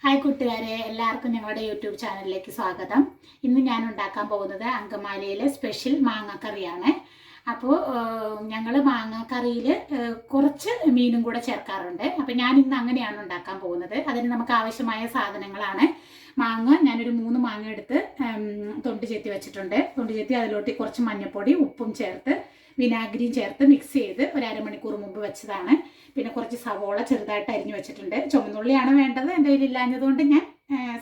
Hi കൂട്ടുകാരെ, എല്ലാവർക്കും ഞങ്ങളുടെ യൂട്യൂബ് ചാനലിലേക്ക് സ്വാഗതം. ഇന്ന് ഞാൻ ഉണ്ടാക്കാൻ പോകുന്നത് അങ്കമാലിയിലെ സ്പെഷ്യൽ മാങ്ങാക്കറിയാണ്. അപ്പോൾ ഞങ്ങൾ മാങ്ങാക്കറിയിൽ കുറച്ച് മീനും കൂടെ ചേർക്കാറുണ്ട്. അപ്പോൾ ഞാൻ ഇന്ന് അങ്ങനെയാണ് ഉണ്ടാക്കാൻ പോകുന്നത്. അതിന് നമുക്ക് ആവശ്യമായ സാധനങ്ങളാണ് മാങ്ങ. ഞാനൊരു 3 മാങ്ങ എടുത്ത് തൊണ്ട് ചെത്തി വെച്ചിട്ടുണ്ട്. തൊണ്ട് ചെത്തി അതിലോട്ട് കുറച്ച് മഞ്ഞൾപ്പൊടി, ഉപ്പും ചേർത്ത് വിനാഗിരിയും ചേർത്ത് മിക്സ് ചെയ്ത് ഒരു അരമണിക്കൂർ മുമ്പ് വെച്ചതാണ്. പിന്നെ കുറച്ച് സവോള ചെറുതായിട്ട് അരിഞ്ഞു വെച്ചിട്ടുണ്ട്. ചുവന്നുള്ളിയാണ് വേണ്ടത്, എൻ്റെ കയ്യിൽ ഇല്ലാഞ്ഞതുകൊണ്ട് ഞാൻ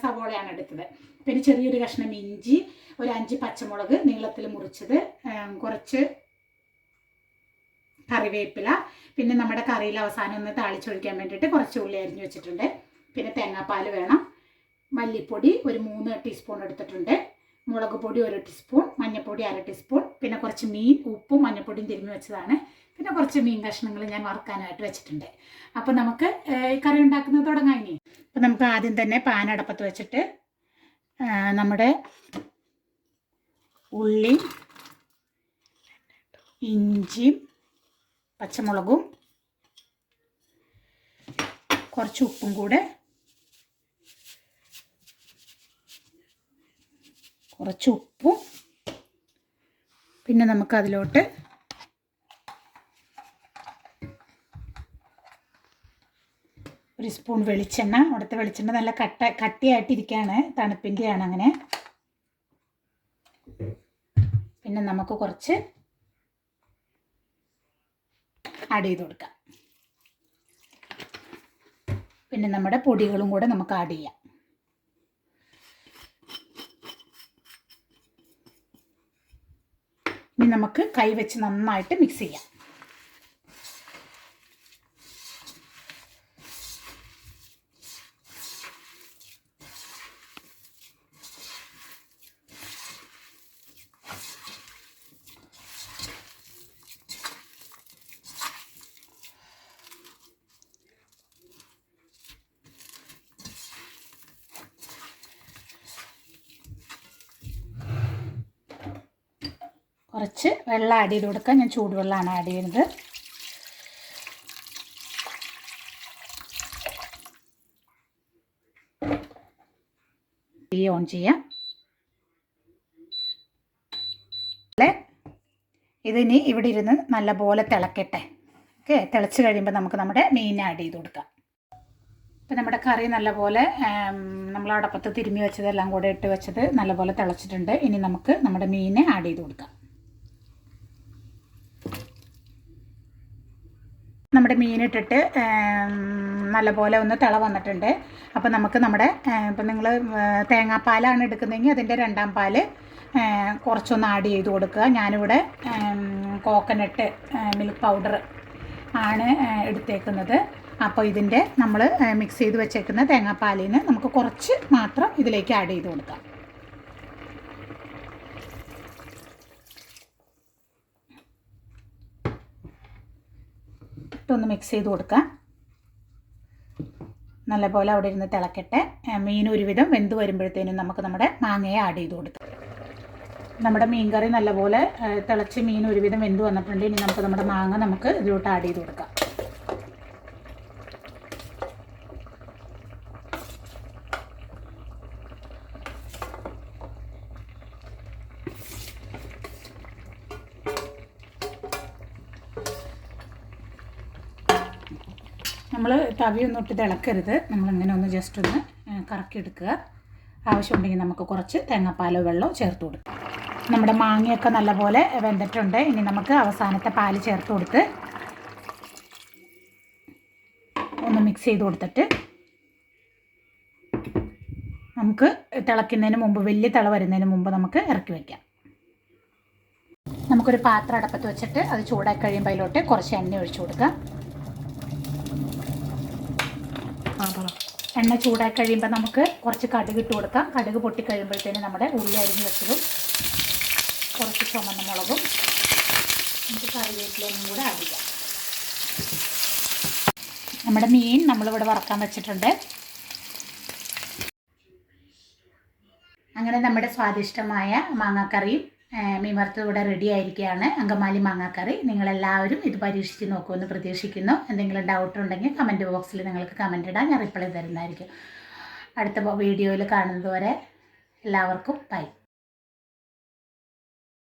സവോളയാണ് എടുത്തത്. പിന്നെ ചെറിയൊരു കഷ്ണം ഇഞ്ചി, ഒരു 5 പച്ചമുളക് നീളത്തിൽ മുറിച്ചത്, കുറച്ച് കറിവേപ്പില, പിന്നെ നമ്മുടെ കറിയിൽ അവസാനം ഒന്ന് താളിച്ചൊഴിക്കാൻ വേണ്ടിയിട്ട് കുറച്ച് ഉള്ളി അരിഞ്ഞു വെച്ചിട്ടുണ്ട്. പിന്നെ തേങ്ങാപ്പാൽ വേണം. മല്ലിപ്പൊടി ഒരു 3 ടീസ്പൂൺ എടുത്തിട്ടുണ്ട്. മുളക് പൊടി 1 ടീസ്പൂൺ, മഞ്ഞൾപ്പൊടി 1/2 ടീസ്പൂൺ, പിന്നെ കുറച്ച് മീൻ, ഉപ്പും മഞ്ഞൾപ്പൊടിയും തിരുമ്മി വെച്ചതാണ്. പിന്നെ കുറച്ച് മീൻ കഷ്ണങ്ങൾ ഞാൻ വറുക്കാനായിട്ട് വെച്ചിട്ടുണ്ട്. അപ്പോൾ നമുക്ക് ഈ കറി ഉണ്ടാക്കുന്നത് തുടങ്ങാം. ഇനി അപ്പോൾ നമുക്ക് ആദ്യം തന്നെ പാൻ അടപ്പത്ത് വെച്ചിട്ട് നമ്മുടെ ഉള്ളി, ഇഞ്ചിയും പച്ചമുളകും കുറച്ച് ഉപ്പും കൂടെ, കുറച്ച് ഉപ്പും, പിന്നെ നമുക്കതിലോട്ട് ഒരു സ്പൂൺ വെളിച്ചെണ്ണ. അവിടുത്തെ വെളിച്ചെണ്ണ നല്ല കട്ടിയായിട്ടിരിക്കുകയാണ്, തണുപ്പിൻ്റെയാണ് അങ്ങനെ. പിന്നെ നമുക്ക് കുറച്ച് ആഡ് ചെയ്ത് കൊടുക്കാം. പിന്നെ നമ്മുടെ പൊടികളും കൂടെ നമുക്ക് ആഡ് ചെയ്യാം. ഇനി നമുക്ക് കൈ വെച്ച് നന്നായിട്ട് മിക്സ് ചെയ്യാം. കുറച്ച് വെള്ളം ആഡ് ചെയ്ത് കൊടുക്കാം. ഞാൻ ചൂടുവെള്ളമാണ് ആഡ് ചെയ്യുന്നത്. തീ ഓൺ ചെയ്യാം. ഇതിനി ഇവിടെ ഇരുന്ന് നല്ലപോലെ തിളക്കട്ടെ. ഓക്കെ, തിളച്ച് കഴിയുമ്പോൾ നമുക്ക് നമ്മുടെ മീൻ ആഡ് ചെയ്ത് കൊടുക്കാം. ഇപ്പം നമ്മുടെ കറി നല്ലപോലെ നമ്മൾ അടപ്പത്ത് തിരുമ്മി വെച്ചതെല്ലാം കൂടെ ഇട്ട് വെച്ചത് നല്ലപോലെ തിളച്ചിട്ടുണ്ട്. ഇനി നമുക്ക് നമ്മുടെ മീനെ ആഡ് ചെയ്ത് കൊടുക്കാം. നമ്മുടെ മീനിട്ടിട്ട് നല്ലപോലെ ഒന്ന് തിള വന്നിട്ടുണ്ട്. അപ്പോൾ നമുക്ക് നമ്മുടെ ഇപ്പം നിങ്ങൾ തേങ്ങാപ്പാലാണ് എടുക്കുന്നതെങ്കിൽ അതിൻ്റെ 2ാം പാൽ കുറച്ചൊന്ന് ആഡ് ചെയ്ത് കൊടുക്കുക. ഞാനിവിടെ കോക്കനട്ട് മിൽക്ക് പൗഡർ ആണ് എടുത്തേക്കുന്നത്. അപ്പോൾ ഇതിൻ്റെ നമ്മൾ മിക്സ് ചെയ്ത് വെച്ചേക്കുന്ന തേങ്ങാപ്പാലിന് നമുക്ക് കുറച്ച് മാത്രം ഇതിലേക്ക് ആഡ് ചെയ്ത് കൊടുക്കാം. ഇട്ടൊന്ന് മിക്സ് ചെയ്ത് കൊടുക്കാം. നല്ലപോലെ അവിടെ ഇരുന്ന് തിളക്കട്ടെ. മീൻ ഒരുവിധം വെന്ത് വരുമ്പോഴത്തേനും നമുക്ക് നമ്മുടെ മാങ്ങയെ ആഡ് ചെയ്ത് കൊടുക്കാം. നമ്മുടെ മീൻ കറി നല്ലപോലെ തിളച്ച് മീൻ ഒരുവിധം വെന്ത് വന്നിട്ടുണ്ട്. ഇനി നമുക്ക് നമ്മുടെ മാങ്ങ നമുക്ക് ഇതിലോട്ട് ആഡ് ചെയ്ത് കൊടുക്കാം. നമ്മൾ തവിയൊന്നും ഇട്ട് തിളക്കരുത്. നമ്മളിങ്ങനെ ഒന്ന് ജസ്റ്റ് ഒന്ന് കറക്കിയെടുക്കുക. ആവശ്യമുണ്ടെങ്കിൽ നമുക്ക് കുറച്ച് തേങ്ങാപ്പാലോ വെള്ളമോ ചേർത്ത് കൊടുക്കാം. നമ്മുടെ മാങ്ങയൊക്കെ നല്ലപോലെ വെന്തിട്ടുണ്ട്. ഇനി നമുക്ക് അവസാനത്തെ പാല് ചേർത്ത് കൊടുത്ത് ഒന്ന് മിക്സ് ചെയ്ത് കൊടുത്തിട്ട് നമുക്ക് തിളയ്ക്കുന്നതിന് മുമ്പ്, വലിയ തിള വരുന്നതിന് മുമ്പ് നമുക്ക് ഇറക്കി വയ്ക്കാം. നമുക്കൊരു പാത്രം അടപ്പത്ത് വെച്ചിട്ട് അത് ചൂടാക്കി കഴിയുമ്പോൾ അതിലോട്ട് കുറച്ച് എണ്ണ ഒഴിച്ചു കൊടുക്കാം. എണ്ണ ചൂടാക്കി കഴിയുമ്പോൾ നമുക്ക് കുറച്ച് കടുക് ഇട്ട് കൊടുക്കാം. കടുക് പൊട്ടിക്കഴിയുമ്പോഴത്തേന് നമ്മുടെ ഉള്ളി അരിഞ്ഞ് വെച്ചതും കുറച്ച് ചുമന്ന മുളകും നമുക്ക് കറിവേപ്പിലയും കൂടെ ആഡ് ചെയ്യാം. നമ്മുടെ മീൻ നമ്മളിവിടെ വറക്കാൻ വെച്ചിട്ടുണ്ട്. അങ്ങനെ നമ്മുടെ സ്വാദിഷ്ടമായ മാങ്ങാക്കറിയും മീൻ വറുത്തത് ഇവിടെ റെഡി ആയിരിക്കുകയാണ്. അങ്കമാലി മാങ്ങാക്കറി. നിങ്ങളെല്ലാവരും ഇത് പരീക്ഷിച്ച് നോക്കുമെന്ന് പ്രതീക്ഷിക്കുന്നു. എന്തെങ്കിലും ഡൗട്ട് ഉണ്ടെങ്കിൽ കമൻറ്റ് ബോക്സിൽ നിങ്ങൾക്ക് കമൻറ്റ് ഇടാൻ ഞാൻ റിപ്ലൈ തരുന്നതായിരിക്കും. അടുത്ത വീഡിയോയിൽ കാണുന്നത് വരെ എല്ലാവർക്കും ബൈ.